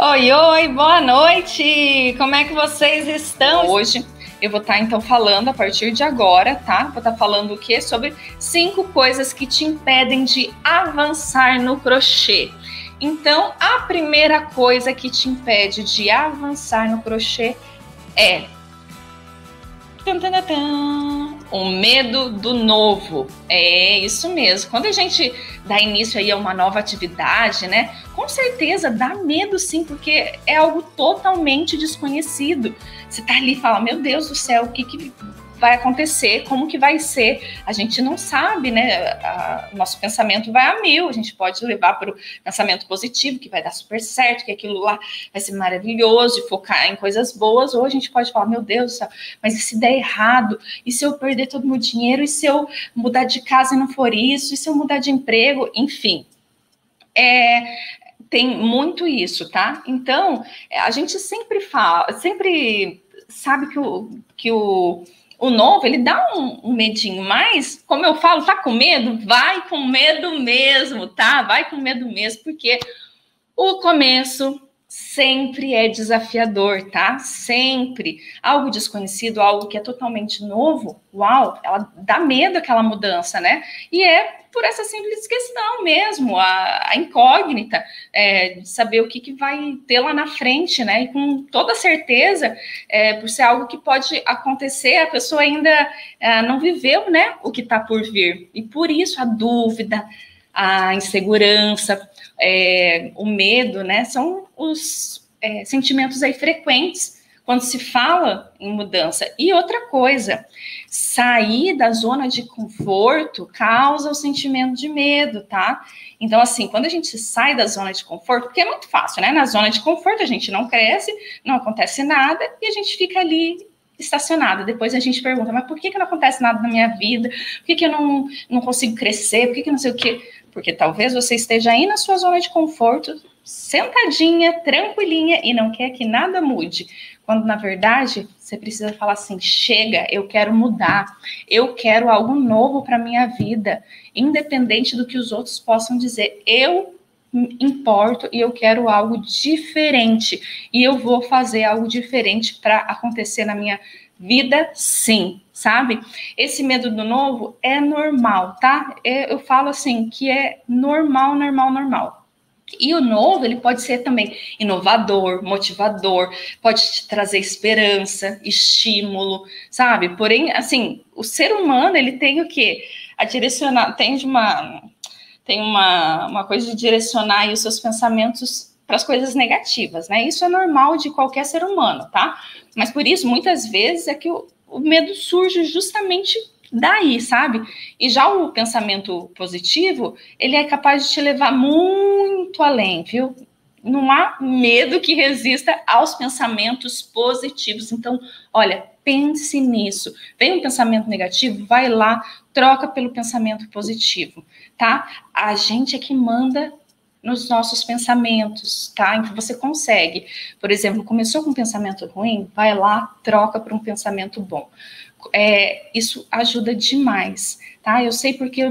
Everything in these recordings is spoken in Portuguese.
Oi, oi, boa noite! Como é que vocês estão? Hoje eu vou estar então falando a partir de agora, tá? Vou estar falando o quê? Sobre 5 coisas que te impedem de avançar no crochê. Então, a primeira coisa que te impede de avançar no crochê é o medo do novo. É isso mesmo. Quando a gente dá início aí a uma nova atividade, né? Com certeza dá medo sim, porque é algo totalmente desconhecido. Você tá ali e fala, meu Deus do céu, o que vai acontecer? Como que vai ser? A gente não sabe, né? Nosso pensamento vai a mil. A gente pode levar para o pensamento positivo, que vai dar super certo, que aquilo lá vai ser maravilhoso, e focar em coisas boas. Ou a gente pode falar, meu Deus do céu, mas e se der errado? E se eu perder todo o meu dinheiro? E se eu mudar de casa e não for isso? E se eu mudar de emprego? Enfim, tem muito isso, tá? Então, a gente sempre fala, sempre sabe que o novo, ele dá um medinho, mas, como eu falo, tá com medo? Vai com medo mesmo, tá? Vai com medo mesmo, porque o começo sempre é desafiador, tá? Sempre. Algo desconhecido, algo que é totalmente novo, uau, ela dá medo aquela mudança, né? E é por essa simples questão mesmo, a incógnita, de saber o que vai ter lá na frente, né? E com toda certeza, por ser algo que pode acontecer, a pessoa ainda não viveu, né? O que está por vir. E por isso a dúvida, a insegurança, o medo, né? São os sentimentos aí frequentes quando se fala em mudança. E outra coisa, sair da zona de conforto causa o sentimento de medo, tá? Então, assim, quando a gente sai da zona de conforto, porque é muito fácil, né? Na zona de conforto a gente não cresce, não acontece nada e a gente fica ali estacionada. Depois a gente pergunta, mas por que não acontece nada na minha vida? Por que eu não consigo crescer? Por que não sei o quê? Porque talvez você esteja aí na sua zona de conforto, sentadinha, tranquilinha e não quer que nada mude. Quando, na verdade, você precisa falar assim, chega, eu quero mudar, eu quero algo novo para a minha vida, independente do que os outros possam dizer. Eu importo e eu quero algo diferente. E eu vou fazer algo diferente para acontecer na minha vida, sim, sabe? Esse medo do novo é normal, tá? Eu falo assim, que é normal, normal, normal. E o novo, ele pode ser também inovador, motivador, pode te trazer esperança, estímulo, sabe? Porém, assim, o ser humano, ele tem o quê? A direcionar, tem uma coisa de direcionar aí os seus pensamentos para as coisas negativas, né? Isso é normal de qualquer ser humano, tá? Mas por isso, muitas vezes, é que o medo surge justamente daí, sabe? E já o pensamento positivo, ele é capaz de te levar muito além, viu? Não há medo que resista aos pensamentos positivos. Então, olha, pense nisso. Vem um pensamento negativo, vai lá, troca pelo pensamento positivo, tá? A gente é que manda nos nossos pensamentos, tá? Então você consegue. Por exemplo, começou com um pensamento ruim, vai lá, troca para um pensamento bom. Isso ajuda demais, tá? Eu sei porque,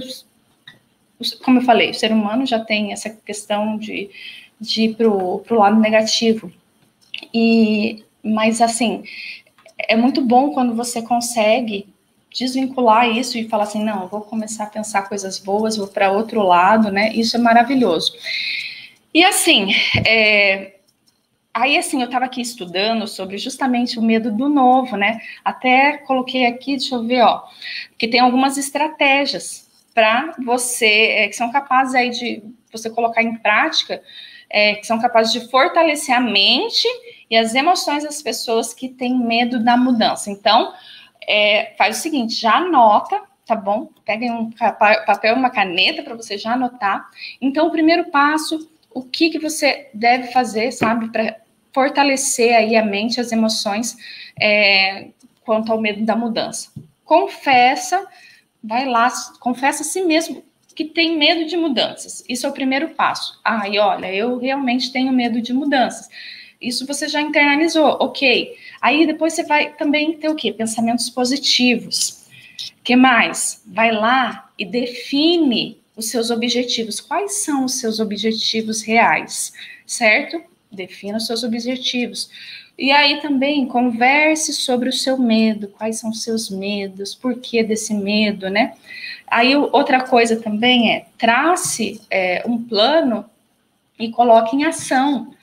como eu falei, o ser humano já tem essa questão de ir pro lado negativo. Mas, assim, é muito bom quando você consegue desvincular isso e falar assim, não, eu vou começar a pensar coisas boas, vou para outro lado, né? Isso é maravilhoso. E, assim, aí, assim, eu estava aqui estudando sobre justamente o medo do novo, né? Até coloquei aqui, deixa eu ver, ó, que tem algumas estratégias para você, que são capazes aí de você colocar em prática, que são capazes de fortalecer a mente e as emoções das pessoas que têm medo da mudança. Então, faz o seguinte, já anota, tá bom? Peguem um papel e uma caneta para você já anotar. Então, o primeiro passo, o que você deve fazer, sabe, para fortalecer aí a mente, as emoções quanto ao medo da mudança. Confessa, vai lá, confessa a si mesmo que tem medo de mudanças. Isso é o primeiro passo. E olha, eu realmente tenho medo de mudanças. Isso você já internalizou, ok. Aí depois você vai também ter o quê? Pensamentos positivos. O que mais? Vai lá e define os seus objetivos. Quais são os seus objetivos reais, certo? defina os seus objetivos. E aí também converse sobre o seu medo, quais são os seus medos, por que desse medo, né? Aí outra coisa também é, trace um plano e coloque em ação.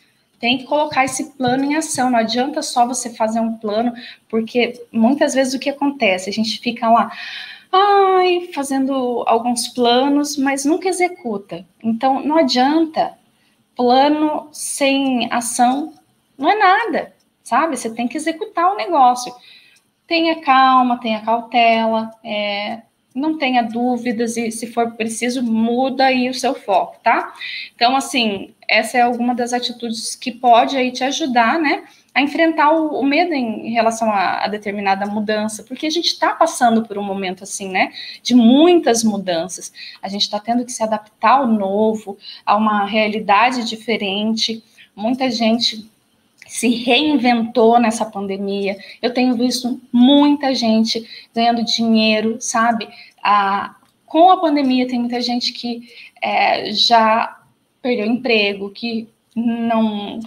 Tem que colocar esse plano em ação, não adianta só você fazer um plano, porque muitas vezes o que acontece? A gente fica lá, fazendo alguns planos, mas nunca executa. Então, não adianta, plano sem ação não é nada, sabe? Você tem que executar o negócio. Tenha calma, tenha cautela, não tenha dúvidas e, se for preciso, muda aí o seu foco, tá? Então, assim, essa é alguma das atitudes que pode aí te ajudar, né, a enfrentar o medo em relação a determinada mudança, porque a gente está passando por um momento, assim, né, de muitas mudanças. A gente está tendo que se adaptar ao novo, a uma realidade diferente. Muita gente se reinventou nessa pandemia. Eu tenho visto muita gente ganhando dinheiro, sabe? Com a pandemia, tem muita gente que já perdeu emprego, que não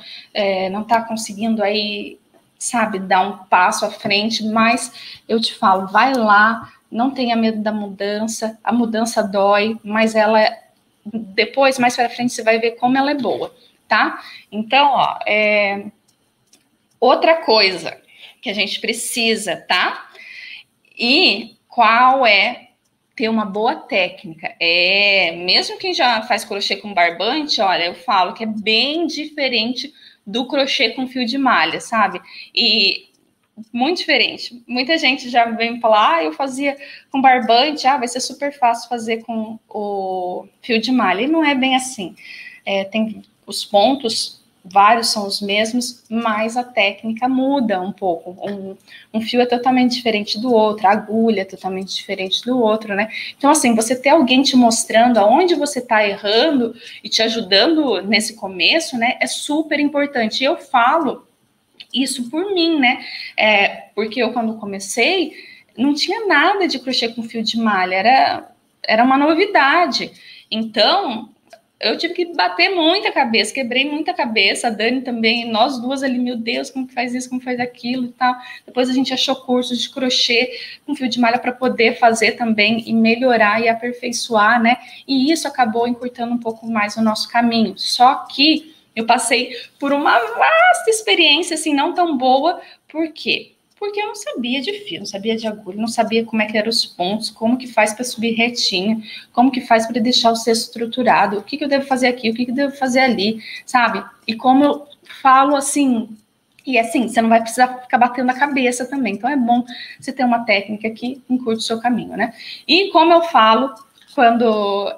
está conseguindo aí, sabe, dar um passo à frente, mas eu te falo, vai lá, não tenha medo da mudança, a mudança dói, mas ela, depois, mais para frente, você vai ver como ela é boa, tá? Então, ó, outra coisa que a gente precisa, tá? E qual é ter uma boa técnica? Mesmo quem já faz crochê com barbante, olha, eu falo que é bem diferente do crochê com fio de malha, sabe? E muito diferente. Muita gente já vem falar, eu fazia com barbante, vai ser super fácil fazer com o fio de malha. E não é bem assim. Tem os pontos, vários são os mesmos, mas a técnica muda um pouco. Um fio é totalmente diferente do outro, a agulha é totalmente diferente do outro, né? Então, assim, você ter alguém te mostrando aonde você está errando e te ajudando nesse começo, né, é super importante. E eu falo isso por mim, né? Porque eu, quando comecei, não tinha nada de crochê com fio de malha, era uma novidade. Então, eu tive que bater muita cabeça, quebrei muita cabeça, a Dani também, nós duas ali, meu Deus, como que faz isso, como faz aquilo e tal. Depois a gente achou cursos de crochê com fio de malha para poder fazer também e melhorar e aperfeiçoar, né? E isso acabou encurtando um pouco mais o nosso caminho. Só que eu passei por uma vasta experiência, assim, não tão boa. Por quê? Porque eu não sabia de fio, não sabia de agulha, não sabia como é que eram os pontos, como que faz para subir retinho, como que faz para deixar o cesto estruturado, o que eu devo fazer aqui, o que eu devo fazer ali, sabe? E como eu falo assim, e assim, você não vai precisar ficar batendo a cabeça também, então é bom você ter uma técnica que encurte o seu caminho, né? E como eu falo, quando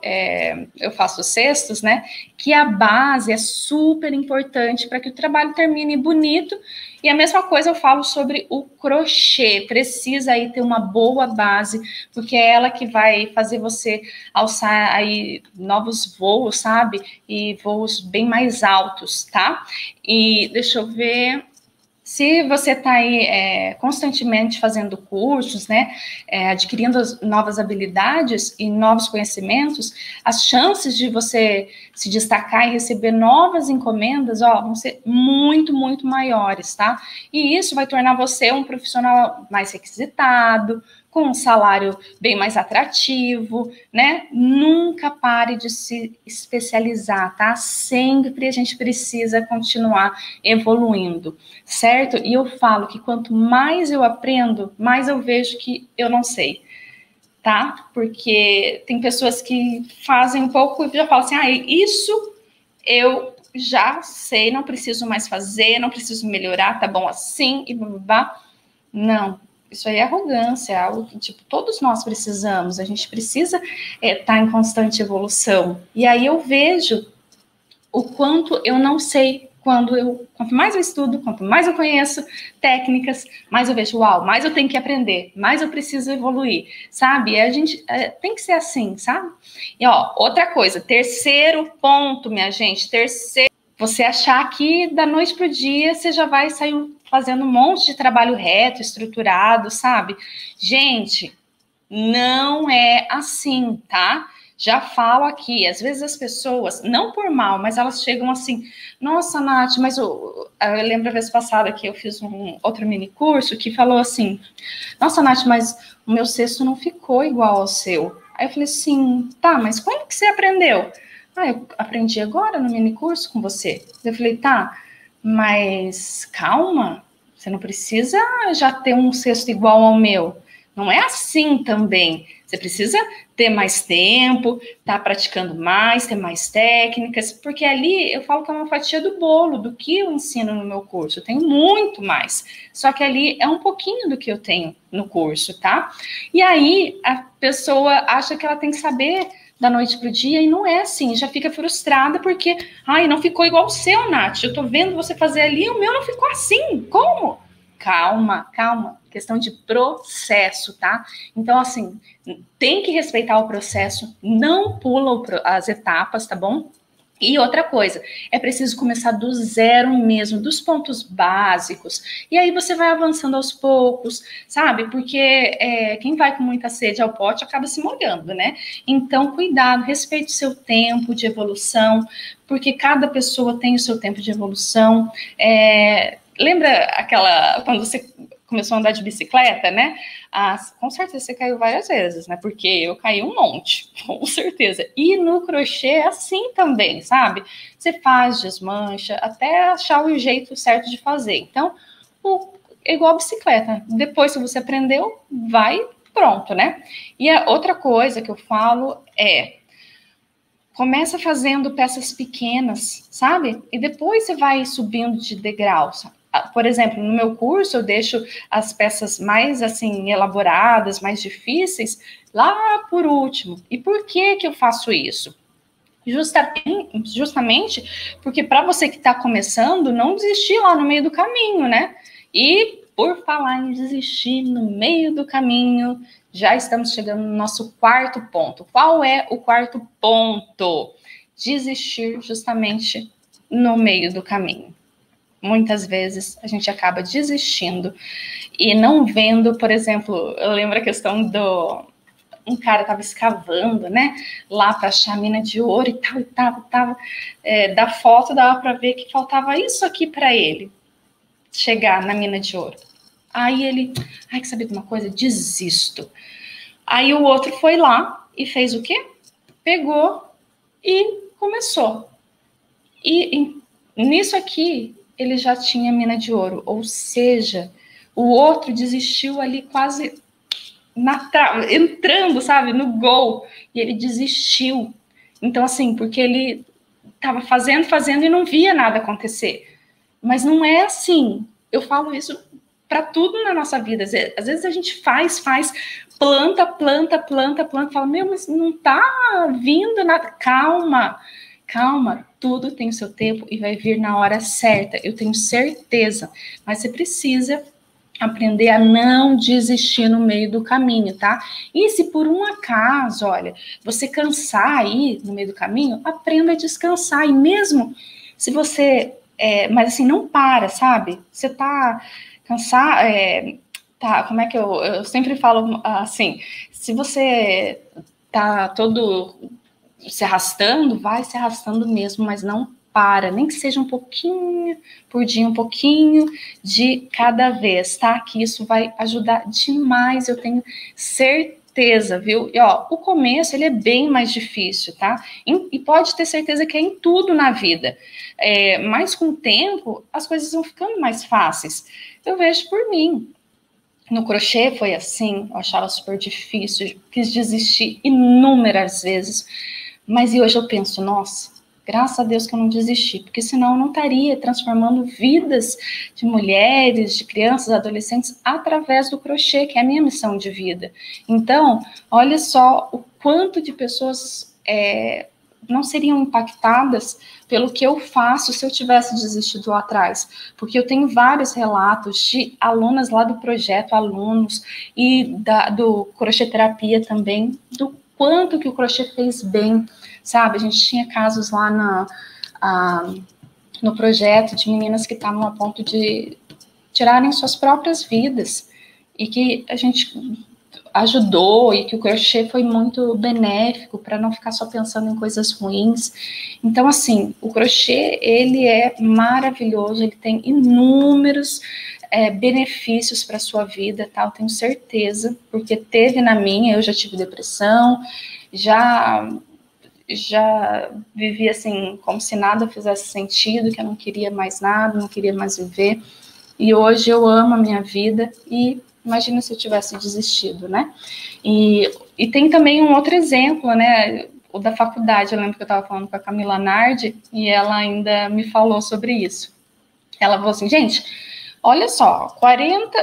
eu faço cestos, né, que a base é super importante para que o trabalho termine bonito. E a mesma coisa eu falo sobre o crochê, precisa aí ter uma boa base, porque é ela que vai fazer você alçar aí novos voos, sabe? E voos bem mais altos, tá? E deixa eu ver. Se você está aí constantemente fazendo cursos, né, adquirindo novas habilidades e novos conhecimentos, as chances de você se destacar e receber novas encomendas, vão ser muito, muito maiores, tá? E isso vai tornar você um profissional mais requisitado, com um salário bem mais atrativo, né? Nunca pare de se especializar, tá? Sempre a gente precisa continuar evoluindo, certo? E eu falo que quanto mais eu aprendo, mais eu vejo que eu não sei, tá? Porque tem pessoas que fazem um pouco e já falam assim, isso eu já sei, não preciso mais fazer, não preciso melhorar, tá bom assim, e blá. Não. Isso aí é arrogância, é algo que, tipo, todos nós precisamos, a gente precisa estar em constante evolução. E aí eu vejo o quanto eu não sei, quanto mais eu estudo, quanto mais eu conheço técnicas, mais eu vejo, mais eu tenho que aprender, mais eu preciso evoluir, sabe? E a gente tem que ser assim, sabe? E, outra coisa, terceiro ponto, minha gente, você achar que da noite pro dia você já vai sair fazendo um monte de trabalho reto, estruturado, sabe? Gente, não é assim, tá? Já falo aqui, às vezes as pessoas, não por mal, mas elas chegam assim, nossa, Nath, mas eu lembro a vez passada que eu fiz um outro mini curso que falou assim, nossa, Nath, mas o meu cesto não ficou igual ao seu. Aí eu falei assim, tá, mas quando que você aprendeu? Ah, eu aprendi agora no mini curso com você. Eu falei, tá, mas calma, você não precisa já ter um cesto igual ao meu. Não é assim também. Você precisa ter mais tempo, estar praticando mais, ter mais técnicas, porque ali eu falo que é uma fatia do bolo, do que eu ensino no meu curso. Eu tenho muito mais. Só que ali é um pouquinho do que eu tenho no curso, tá? E aí a pessoa acha que ela tem que saber da noite pro dia, e não é assim, já fica frustrada porque, ai, não ficou igual o seu, Nath, eu tô vendo você fazer ali, o meu não ficou assim, como? Calma, calma, questão de processo, tá? Então, assim, tem que respeitar o processo, não pula as etapas, tá bom? E outra coisa, é preciso começar do zero mesmo, dos pontos básicos. E aí você vai avançando aos poucos, sabe? Porque quem vai com muita sede ao pote acaba se molhando, né? Então, cuidado, respeite o seu tempo de evolução, porque cada pessoa tem o seu tempo de evolução. Lembra aquela, quando você começou a andar de bicicleta, né? Com certeza você caiu várias vezes, né? Porque eu caí um monte, com certeza. E no crochê é assim também, sabe? Você faz, desmancha, até achar o jeito certo de fazer. Então, é igual a bicicleta. Depois que você aprendeu, vai pronto, né? E a outra coisa que eu falo é: começa fazendo peças pequenas, sabe? E depois você vai subindo de degraus. Por exemplo, no meu curso eu deixo as peças mais assim elaboradas, mais difíceis, lá por último. E por que eu faço isso? Justamente porque para você que está começando, não desistir lá no meio do caminho, né? E por falar em desistir no meio do caminho, já estamos chegando no nosso quarto ponto. Qual é o quarto ponto? Desistir justamente no meio do caminho. Muitas vezes a gente acaba desistindo e não vendo, por exemplo, eu lembro a questão do... Um cara estava escavando, né, lá para achar a mina de ouro e tal, da foto dava para ver que faltava isso aqui para ele chegar na mina de ouro. Aí ele, ai, quer saber de uma coisa? Desisto. Aí o outro foi lá e fez o quê? Pegou e começou. E nisso aqui, ele já tinha mina de ouro, ou seja, o outro desistiu ali quase entrando, sabe, no gol, e ele desistiu. Então, assim, porque ele estava fazendo e não via nada acontecer. Mas não é assim. Eu falo isso para tudo na nossa vida. Às vezes a gente faz, planta, fala, meu, mas não tá vindo nada. Calma, tudo tem o seu tempo e vai vir na hora certa, eu tenho certeza. Mas você precisa aprender a não desistir no meio do caminho, tá? E se por um acaso, olha, você cansar aí no meio do caminho, aprenda a descansar. E mesmo se você... mas assim, não para, sabe? Você tá cansado... como é que eu sempre falo assim, se você tá todo se arrastando, vai se arrastando mesmo, mas não para, nem que seja um pouquinho por dia, um pouquinho de cada vez, tá? Que isso vai ajudar demais, eu tenho certeza, viu? E ó, o começo, ele é bem mais difícil, tá? E pode ter certeza que é em tudo na vida. Mas com o tempo, as coisas vão ficando mais fáceis. Eu vejo por mim. No crochê foi assim, eu achava super difícil, quis desistir inúmeras vezes. Mas e hoje eu penso, nossa, graças a Deus que eu não desisti, porque senão eu não estaria transformando vidas de mulheres, de crianças, adolescentes, através do crochê, que é a minha missão de vida. Então, olha só o quanto de pessoas não seriam impactadas pelo que eu faço se eu tivesse desistido lá atrás. Porque eu tenho vários relatos de alunas lá do projeto, alunos, e do crochê terapia também, do quanto que o crochê fez bem, sabe? A gente tinha casos lá no projeto de meninas que estavam a ponto de tirarem suas próprias vidas e que a gente ajudou e que o crochê foi muito benéfico para não ficar só pensando em coisas ruins. Então, assim, o crochê, ele é maravilhoso, ele tem inúmeros benefícios para a sua vida, tá? Eu tenho certeza, porque teve na minha, eu já tive depressão, já vivi assim, como se nada fizesse sentido, que eu não queria mais nada, não queria mais viver, e hoje eu amo a minha vida, e imagina se eu tivesse desistido, né? E tem também um outro exemplo, né, o da faculdade. Eu lembro que eu estava falando com a Camila Nardi, e ela ainda me falou sobre isso. Ela falou assim, gente, olha só, 40,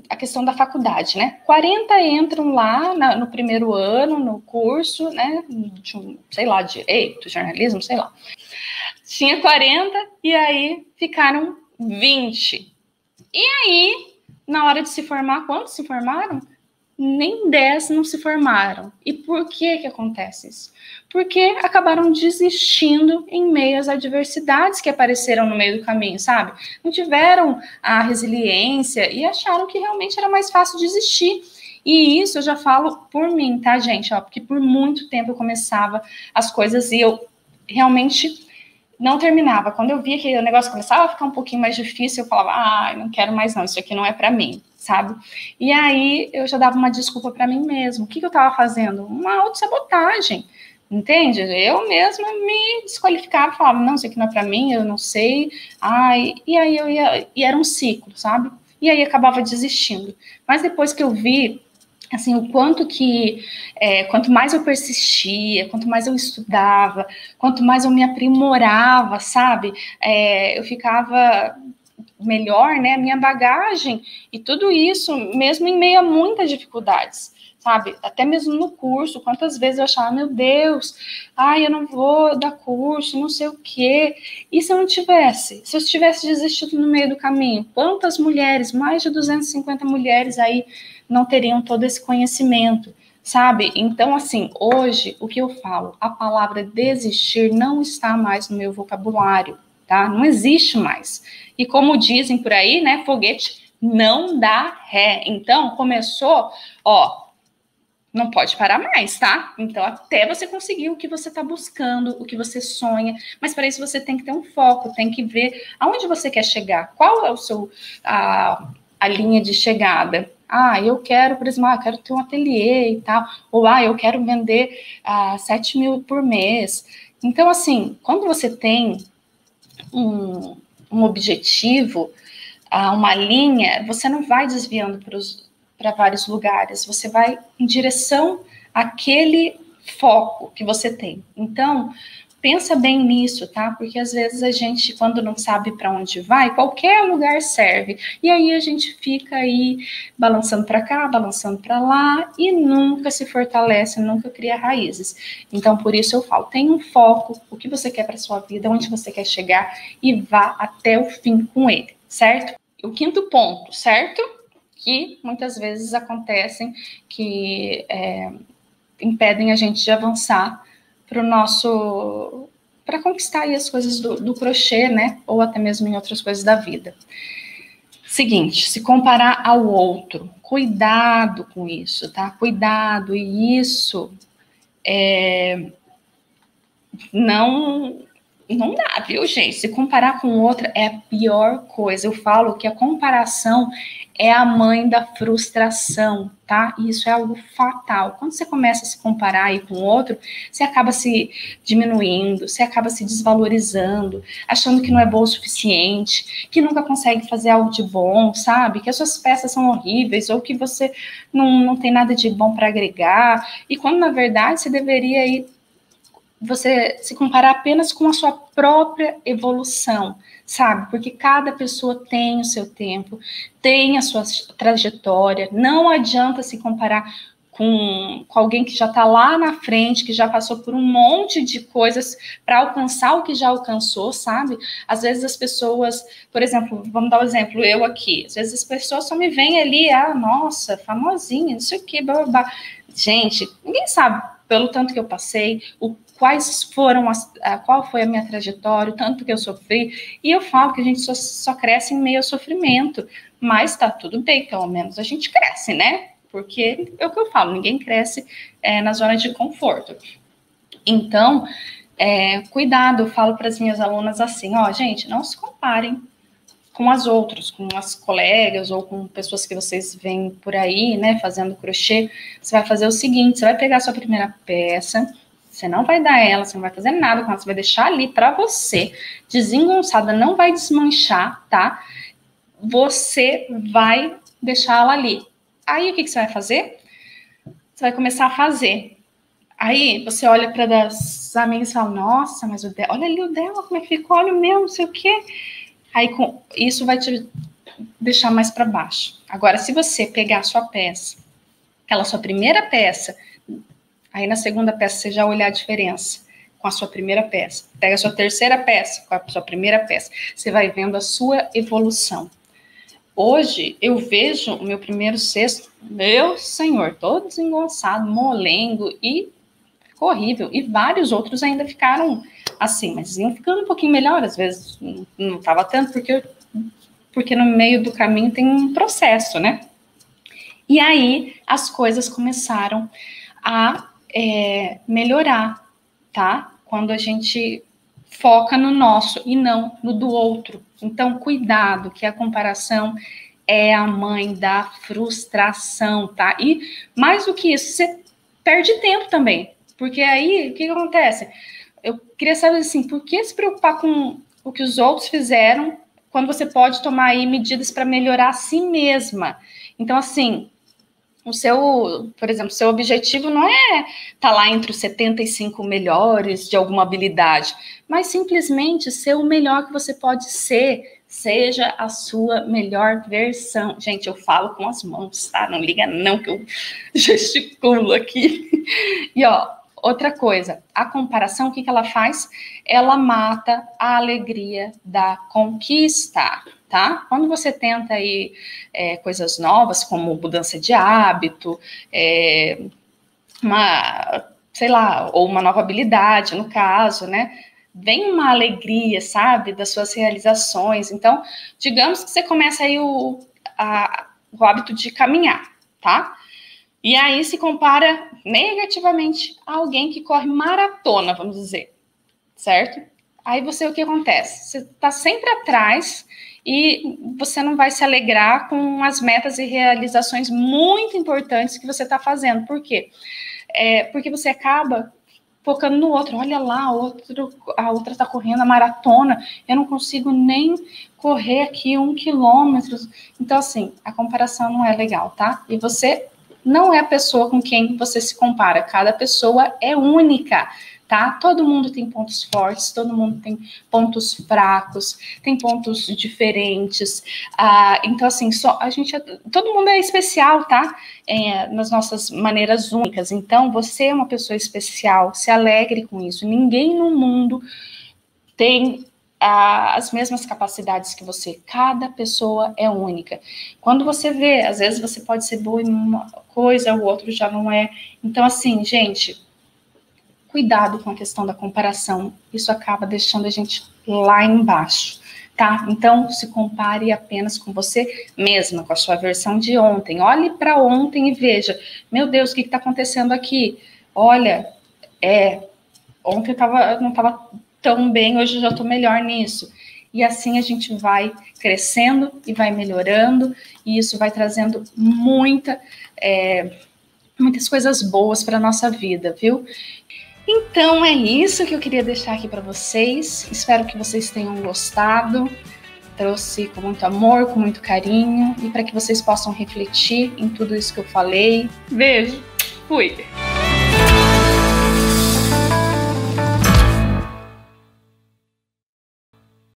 a questão da faculdade, né? 40 entram lá no primeiro ano, no curso, né? Sei lá, direito, jornalismo, sei lá. Tinha 40 e aí ficaram 20. E aí, na hora de se formar, quantos se formaram? Nem 10 não se formaram. E por que acontece isso? Porque acabaram desistindo em meio às adversidades que apareceram no meio do caminho, sabe? Não tiveram a resiliência e acharam que realmente era mais fácil desistir. E isso eu já falo por mim, tá, gente? Ó, porque por muito tempo eu começava as coisas e eu realmente não terminava. Quando eu via que o negócio começava a ficar um pouquinho mais difícil, eu falava, não quero mais não, isso aqui não é para mim, sabe? E aí eu já dava uma desculpa para mim mesmo. O que eu estava fazendo? Uma autossabotagem, entende? Eu mesma me desqualificava, falava, não, isso aqui não é para mim, eu não sei. E aí eu ia, e era um ciclo, sabe? E aí acabava desistindo. Mas depois que eu vi assim, o quanto que, quanto mais eu persistia, quanto mais eu estudava, quanto mais eu me aprimorava, sabe? Eu ficava melhor, né? Minha bagagem e tudo isso, mesmo em meio a muitas dificuldades, sabe? Até mesmo no curso, quantas vezes eu achava, meu Deus, eu não vou dar curso, não sei o quê. E se eu não tivesse? Se eu tivesse desistido no meio do caminho? Quantas mulheres, mais de 250 mulheres aí, não teriam todo esse conhecimento, sabe? Então, assim, hoje, o que eu falo? A palavra desistir não está mais no meu vocabulário, tá? Não existe mais. E como dizem por aí, né, foguete não dá ré. Então, começou, não pode parar mais, tá? Então, até você conseguir o que você está buscando, o que você sonha. Mas para isso você tem que ter um foco, tem que ver aonde você quer chegar. Qual é o seu a linha de chegada? Eu quero, por exemplo, eu quero ter um ateliê e tal. Ou, eu quero vender 7 mil por mês. Então, assim, quando você tem um objetivo, uma linha, você não vai desviando para vários lugares, você vai em direção àquele foco que você tem. Então, pensa bem nisso, tá? Porque às vezes a gente, quando não sabe para onde vai, qualquer lugar serve. E aí a gente fica aí balançando para cá, balançando para lá e nunca se fortalece, nunca cria raízes. Então, por isso eu falo, tenha um foco, o que você quer para sua vida, onde você quer chegar e vá até o fim com ele, certo? O quinto ponto, certo? Que muitas vezes acontecem que impedem a gente de avançar para conquistar aí as coisas do crochê, né? Ou até mesmo em outras coisas da vida. Seguinte, se comparar ao outro, cuidado com isso, tá? Cuidado, e isso não dá, viu, gente? Se comparar com outra é a pior coisa. Eu falo que a comparação é a mãe da frustração, tá? E isso é algo fatal. Quando você começa a se comparar aí com outro, você acaba se diminuindo, você acaba se desvalorizando, achando que não é bom o suficiente, que nunca consegue fazer algo de bom, sabe? Que as suas peças são horríveis ou que você não tem nada de bom para agregar. E quando, na verdade, você deveria ir você se comparar apenas com a sua própria evolução, sabe? Porque cada pessoa tem o seu tempo, tem a sua trajetória. Não adianta se comparar com alguém que já está lá na frente, que já passou por um monte de coisas para alcançar o que já alcançou, sabe? Às vezes as pessoas, por exemplo, vamos dar um exemplo, eu aqui, às vezes as pessoas só me veem ali, nossa, famosinha, não sei o que, blá, blá, blá. Gente, ninguém sabe, pelo tanto que eu passei, qual foi a minha trajetória, o tanto que eu sofri, e eu falo que a gente só cresce em meio ao sofrimento, mas tá tudo bem, pelo menos a gente cresce, né? porque é o que eu falo, ninguém cresce na zona de conforto. Então, cuidado, eu falo para as minhas alunas assim, ó, gente, não se comparem com as outras, com as colegas ou com pessoas que vocês veem por aí, né, fazendo crochê. Você vai fazer o seguinte, você vai pegar a sua primeira peça, você não vai dar ela, você não vai fazer nada com ela, você vai deixar ali para você, desengonçada, não vai desmanchar, tá? Você vai deixar ela ali. Aí, o que você vai fazer? Você vai começar a fazer. Aí você olha para as amigas e fala, nossa, mas o dela, olha ali o dela, como é que ficou, olha o meu, não sei o quê. Aí isso vai te deixar mais para baixo. Agora, se você pegar a sua peça, aquela sua primeira peça, aí na segunda peça você já olhar a diferença com a sua primeira peça. Pega a sua terceira peça com a sua primeira peça. Você vai vendo a sua evolução. Hoje, eu vejo o meu primeiro cesto, meu senhor, todo desengonçado, molengo e ficou horrível. E vários outros ainda ficaram assim, mas iam ficando um pouquinho melhor. Às vezes não estava tanto, porque no meio do caminho tem um processo, né? E aí as coisas começaram a melhorar, tá? Quando a gente foca no nosso e não no do outro. Então, cuidado, que a comparação é a mãe da frustração, tá? E mais do que isso, você perde tempo também. Porque aí, o que acontece? Eu queria saber, assim, por que se preocupar com o que os outros fizeram quando você pode tomar aí medidas para melhorar a si mesma? Então, assim, por exemplo, seu objetivo não é estar lá entre os 75 melhores de alguma habilidade, mas simplesmente ser o melhor que você pode ser, seja a sua melhor versão. Gente, eu falo com as mãos, tá? Não liga não que eu gesticulo aqui. E ó, outra coisa, a comparação, o que ela faz? Ela mata a alegria da conquista, tá? Quando você tenta aí coisas novas, como mudança de hábito, sei lá, ou uma nova habilidade, no caso, né? Vem uma alegria, sabe, das suas realizações. Então, digamos que você começa aí o hábito de caminhar, tá? E aí se compara negativamente a alguém que corre maratona, vamos dizer, certo? Aí o que acontece? Você está sempre atrás e você não vai se alegrar com as metas e realizações muito importantes que você está fazendo. Por quê? Porque você acaba focando no outro. Olha lá, a outra está correndo a maratona, eu não consigo nem correr aqui 1 quilômetro. Então, assim, a comparação não é legal, tá? E você não é a pessoa com quem você se compara. Cada pessoa é única, tá? Todo mundo tem pontos fortes, todo mundo tem pontos fracos, tem pontos diferentes. Então, assim, todo mundo é especial, tá? Nas nossas maneiras únicas. Então, você é uma pessoa especial, se alegre com isso. Ninguém no mundo tem as mesmas capacidades que você. Cada pessoa é única. Quando você vê, às vezes você pode ser boa em uma coisa, o outro já não é. Então, assim, gente, cuidado com a questão da comparação. Isso acaba deixando a gente lá embaixo, tá? Então, se compare apenas com você mesma, com a sua versão de ontem. Olhe para ontem e veja, meu Deus, o que está acontecendo aqui? Olha, ontem não estava tão bem, hoje eu já estou melhor nisso. E assim a gente vai crescendo e vai melhorando, e isso vai trazendo muitas coisas boas para a nossa vida, viu? Então é isso que eu queria deixar aqui para vocês. Espero que vocês tenham gostado. Trouxe com muito amor, com muito carinho, e para que vocês possam refletir em tudo isso que eu falei. Beijo, fui!